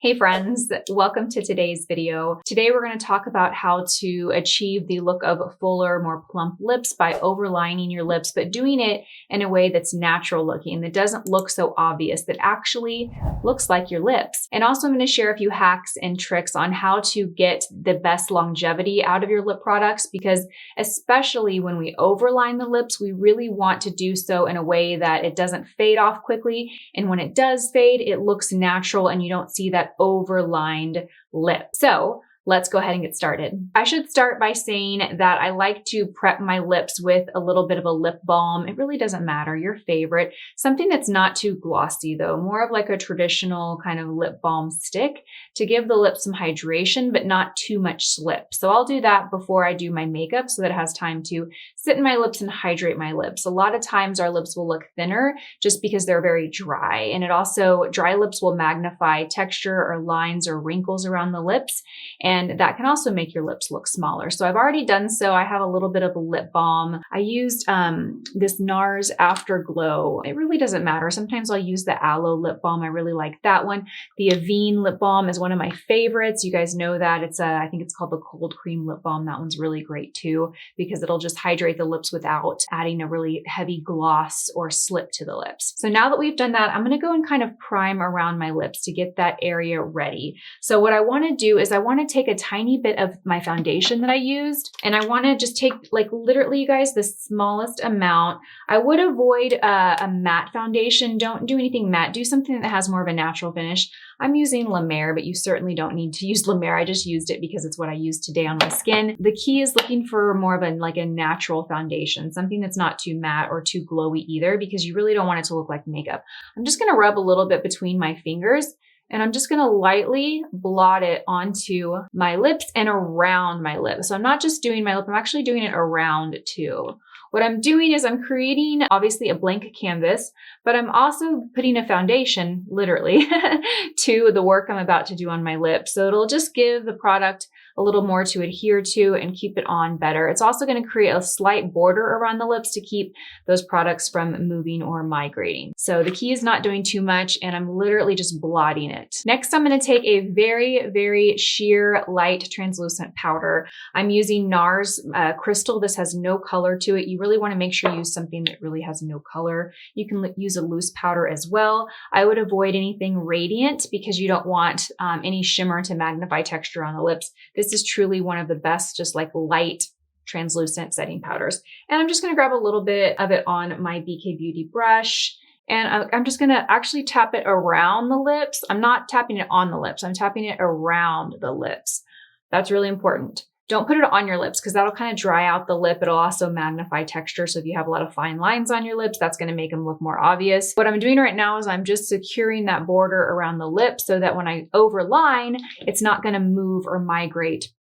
Hey friends, welcome to today's video. Today we're going to talk about how to achieve the look of fuller, more plump lips by overlining your lips, but doing it in a way that's natural looking, that doesn't look so obvious, that actually looks like your lips. And also I'm going to share a few hacks and tricks on how to get the best longevity out of your lip products, because especially when we overline the lips, we really want to do so in a way that it doesn't fade off quickly. And when it does fade, it looks natural and you don't see that overlined lip. So let's go ahead and get started. I should start by saying that I like to prep my lips with a little bit of a lip balm. It really doesn't matter, your favorite. Something that's not too glossy though, more of like a traditional kind of lip balm stick to give the lips some hydration, but not too much slip. So I'll do that before I do my makeup so that it has time to sit in my lips and hydrate my lips. A lot of times our lips will look thinner just because they're very dry. And it also, dry lips will magnify texture or lines or wrinkles around the lips. And that can also make your lips look smaller. So I've already done so. I have a little bit of a lip balm. I used this NARS Afterglow. It really doesn't matter. Sometimes I'll use the aloe lip balm. I really like that one. The Avene lip balm is one of my favorites. You guys know that. I think it's called the Cold Cream lip balm. That one's really great too, because it'll just hydrate the lips without adding a really heavy gloss or slip to the lips. So now that we've done that, I'm going to go and kind of prime around my lips to get that area ready. So what I want to do is I want to take a tiny bit of my foundation that I used, and I want to just take like literally, you guys, the smallest amount. I would avoid a matte foundation. Don't do anything matte. Do something that has more of a natural finish. I'm using La Mer, but you certainly don't need to use La Mer. I just used it because it's what I used today on my skin. The key is looking for more of a natural foundation, something that's not too matte or too glowy either, because you really don't want it to look like makeup. I'm just going to rub a little bit between my fingers, and I'm just going to lightly blot it onto my lips and around my lips. So I'm not just doing my lip, I'm actually doing it around too. What I'm doing is I'm creating obviously a blank canvas, but I'm also putting a foundation, literally, to the work I'm about to do on my lips. So it'll just give the product a little more to adhere to and keep it on better. It's also going to create a slight border around the lips to keep those products from moving or migrating. So the key is not doing too much, and I'm literally just blotting it. Next, I'm going to take a very, very sheer, light, translucent powder. I'm using NARS Crystal. This has no color to it. You really want to make sure you use something that really has no color. You can use a loose powder as well. I would avoid anything radiant because you don't want any shimmer to magnify texture on the lips. This is truly one of the best, just like light, translucent setting powders. And I'm just going to grab a little bit of it on my BK Beauty brush. And I'm just going to actually tap it around the lips. I'm not tapping it on the lips. I'm tapping it around the lips. That's really important. Don't put it on your lips because that'll kind of dry out the lip. It'll also magnify texture. So if you have a lot of fine lines on your lips, that's going to make them look more obvious. What I'm doing right now is I'm just securing that border around the lip so that when I overline, it's not going to move or migrate,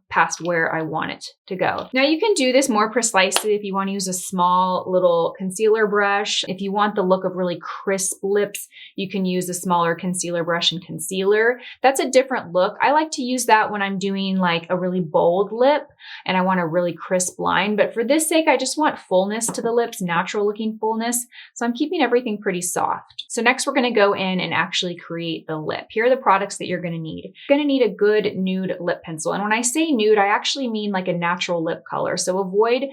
past where I want it to go. Now you can do this more precisely if you want to use a small little concealer brush. If you want the look of really crisp lips, you can use a smaller concealer brush and concealer. That's a different look. I like to use that when I'm doing like a really bold lip and I want a really crisp line. But for this sake, I just want fullness to the lips, natural looking fullness. So I'm keeping everything pretty soft. So next we're going to go in and actually create the lip. Here are the products that you're going to need. You're going to need a good nude lip pencil. And when I say nude, I actually mean like a natural lip color. So avoid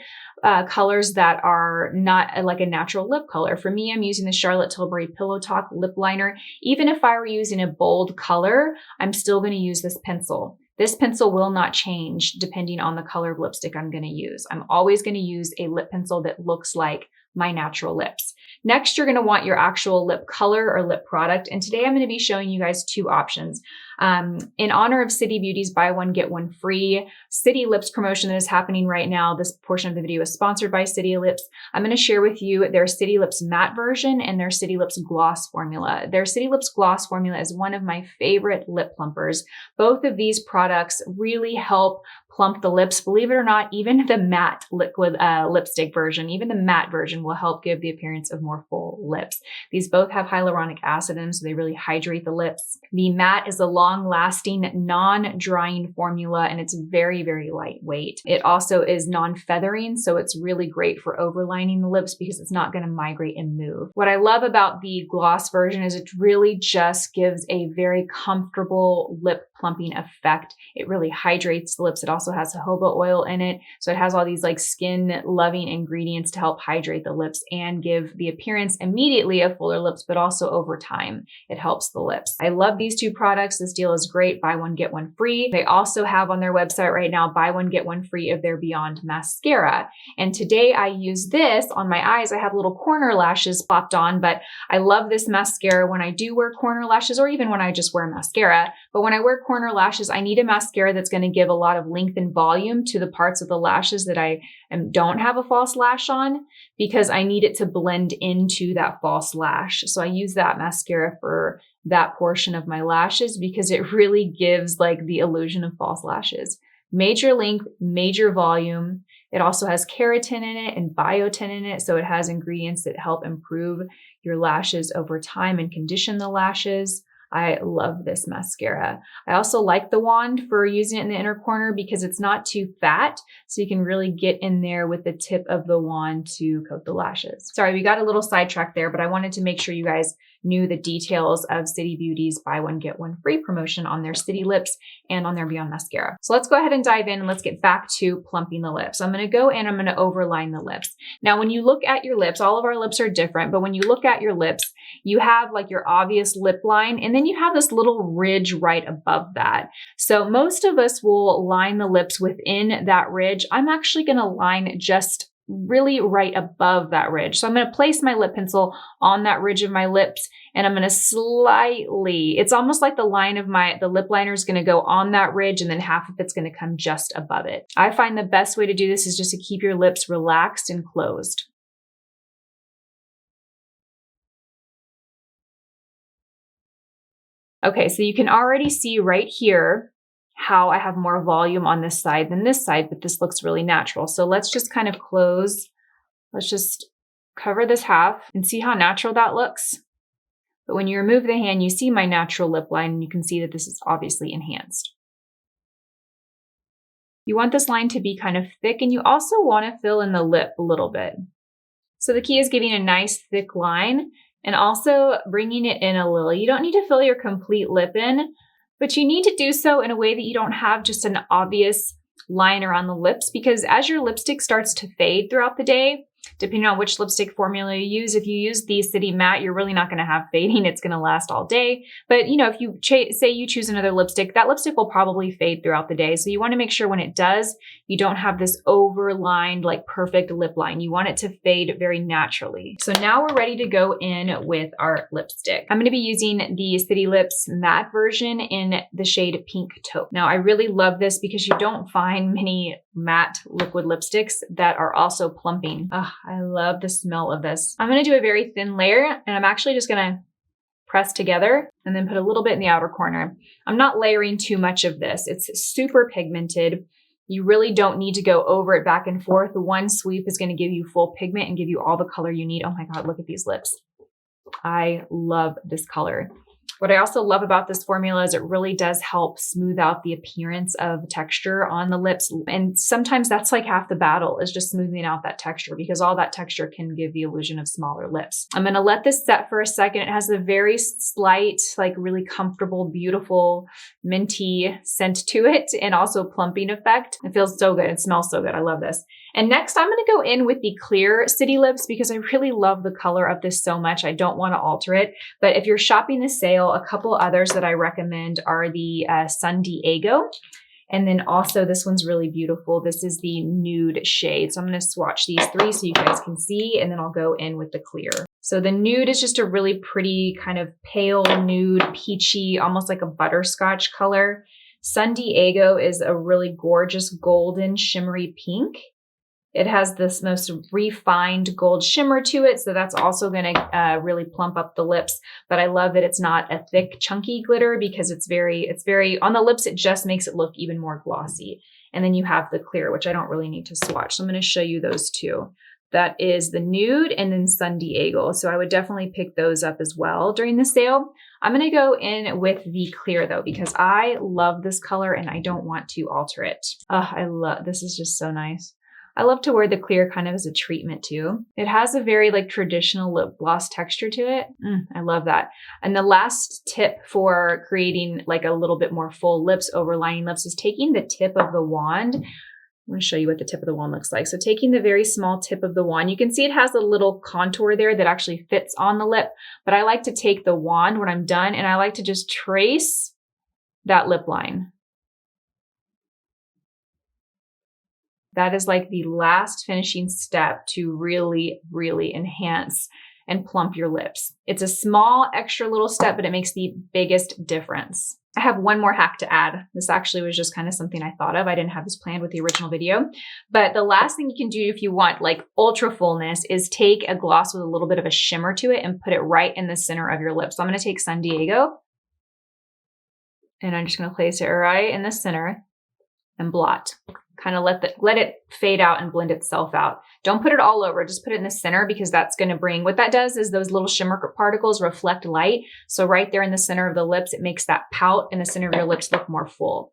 colors that are not like a natural lip color. For me, I'm using the Charlotte Tilbury Pillow Talk lip liner. Even if I were using a bold color, I'm still going to use this pencil. This pencil will not change depending on the color of lipstick I'm going to use. I'm always going to use a lip pencil that looks like my natural lips. Next, you're going to want your actual lip color or lip product. And today I'm going to be showing you guys two options. In honor of City Beauty's buy one, get one free City Lips promotion that is happening right now. This portion of the video is sponsored by City Lips. I'm going to share with you their City Lips matte version and their City Lips gloss formula. Their City Lips gloss formula is one of my favorite lip plumpers. Both of these products really help plump the lips. Believe it or not, even the matte liquid lipstick version, even the matte version will help give the appearance of more full lips. These both have hyaluronic acid in them, so they really hydrate the lips. The matte is a long long-lasting, non-drying formula, and it's very, very lightweight. It also is non-feathering, so it's really great for overlining the lips because it's not going to migrate and move. What I love about the gloss version is it really just gives a very comfortable lip plumping effect. It really hydrates the lips. It also has jojoba oil in it, so it has all these like skin-loving ingredients to help hydrate the lips and give the appearance immediately of fuller lips, but also over time, it helps the lips. I love these two products. This deal is great. Buy one, get one free. They also have on their website right now, buy one, get one free of their Beyond Mascara. And today I use this on my eyes. I have little corner lashes popped on, but I love this mascara when I do wear corner lashes or even when I just wear mascara. But when I wear corner lashes, I need a mascara that's going to give a lot of length and volume to the parts of the lashes that I don't have a false lash on, because I need it to blend into that false lash. So I use that mascara for that portion of my lashes because it really gives like the illusion of false lashes. Major length, major volume. It also has keratin in it and biotin in it. So it has ingredients that help improve your lashes over time and condition the lashes. I love this mascara. I also like the wand for using it in the inner corner because it's not too fat, so you can really get in there with the tip of the wand to coat the lashes. Sorry, we got a little sidetracked there, but I wanted to make sure you guys knew the details of City Beauty's buy one, get one free promotion on their City Lips and on their Beyond Mascara. So let's go ahead and dive in and let's get back to plumping the lips. I'm going to go and I'm going to overline the lips. Now, when you look at your lips, all of our lips are different, but when you look at your lips, you have like your obvious lip line, and then you have this little ridge right above that. So most of us will line the lips within that ridge. I'm actually going to line just really right above that ridge. So I'm going to place my lip pencil on that ridge of my lips, and I'm going to slightly, it's almost like the line of the lip liner is going to go on that ridge, and then half of it's going to come just above it. I find the best way to do this is just to keep your lips relaxed and closed. Okay, so you can already see right here how I have more volume on this side than this side, but this looks really natural. So let's just kind of close. Let's just cover this half and see how natural that looks. But when you remove the hand, you see my natural lip line, and you can see that this is obviously enhanced. You want this line to be kind of thick, and you also want to fill in the lip a little bit. So the key is getting a nice thick line and also bringing it in a little. You don't need to fill your complete lip in, but you need to do so in a way that you don't have just an obvious line around the lips, because as your lipstick starts to fade throughout the day, depending on which lipstick formula you use, if you use the City Matte, you're really not going to have fading. It's going to last all day. But you know, if you say you choose another lipstick, that lipstick will probably fade throughout the day. So you want to make sure when it does, you don't have this overlined, like perfect lip line. You want it to fade very naturally. So now we're ready to go in with our lipstick. I'm going to be using the City Lips matte version in the shade Pink Taupe. Now I really love this because you don't find many matte liquid lipsticks that are also plumping. I love the smell of this. I'm going to do a very thin layer, and I'm actually just going to press together and then put a little bit in the outer corner. I'm not layering too much of this. It's super pigmented. You really don't need to go over it back and forth. One sweep is going to give you full pigment and give you all the color you need. Oh my God, look at these lips. I love this color. What I also love about this formula is it really does help smooth out the appearance of texture on the lips. And sometimes that's like half the battle, is just smoothing out that texture, because all that texture can give the illusion of smaller lips. I'm going to let this set for a second. It has a very slight, like really comfortable, beautiful, minty scent to it, and also plumping effect. It feels so good. It smells so good. I love this. And next I'm going to go in with the clear City Lips because I really love the color of this so much. I don't want to alter it. But if you're shopping the sale, a couple others that I recommend are the San Diego. And then also this one's really beautiful. This is the nude shade. So I'm going to swatch these three so you guys can see, and then I'll go in with the clear. So the nude is just a really pretty kind of pale nude, peachy, almost like a butterscotch color. San Diego is a really gorgeous golden shimmery pink. It has this most refined gold shimmer to it, so that's also going to really plump up the lips. But I love that it's not a thick, chunky glitter because it's very, on the lips, it just makes it look even more glossy. And then you have the clear, which I don't really need to swatch. So I'm going to show you those two. That is the nude and then San Diego. So I would definitely pick those up as well during the sale. I'm going to go in with the clear though, because I love this color and I don't want to alter it. This is just so nice. I love to wear the clear kind of as a treatment too. It has a very like traditional lip gloss texture to it. I love that. And the last tip for creating like a little bit more full lips, overlining lips, is taking the tip of the wand. I'm going to show you what the tip of the wand looks like. So taking the very small tip of the wand, you can see it has a little contour there that actually fits on the lip, but I like to take the wand when I'm done and I like to just trace that lip line. That is like the last finishing step to really, really enhance and plump your lips. It's a small extra little step, but it makes the biggest difference. I have one more hack to add. This actually was just kind of something I thought of. I didn't have this planned with the original video, but the last thing you can do if you want like ultra fullness is take a gloss with a little bit of a shimmer to it and put it right in the center of your lips. So I'm going to take San Diego and I'm just going to place it right in the center and blot. Kind of let it fade out and blend itself out. Don't put it all over, just put it in the center, because that's going to bring, what that does is those little shimmer particles reflect light. So right there in the center of the lips, it makes that pout in the center of your lips look more full.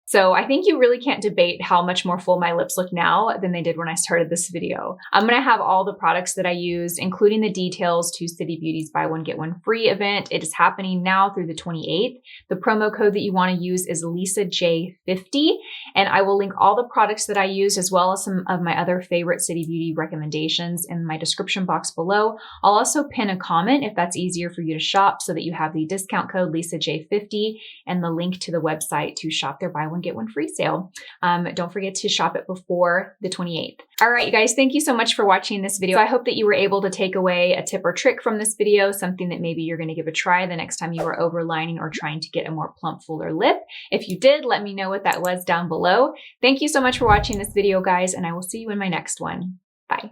So I think you really can't debate how much more full my lips look now than they did when I started this video. I'm going to have all the products that I used, including the details to City Beauty's buy one, get one free event. It is happening now through the 28th. The promo code that you want to use is LisaJ50. And I will link all the products that I used as well as some of my other favorite City Beauty recommendations in my description box below. I'll also pin a comment if that's easier for you to shop so that you have the discount code LisaJ50 and the link to the website to shop their buy one, get one free sale. Don't forget to shop it before the 28th. All right, you guys, thank you so much for watching this video. I hope that you were able to take away a tip or trick from this video, something that maybe you're going to give a try the next time you are overlining or trying to get a more plump, fuller lip. If you did, let me know what that was down below. Thank you so much for watching this video, guys, and I will see you in my next one. Bye.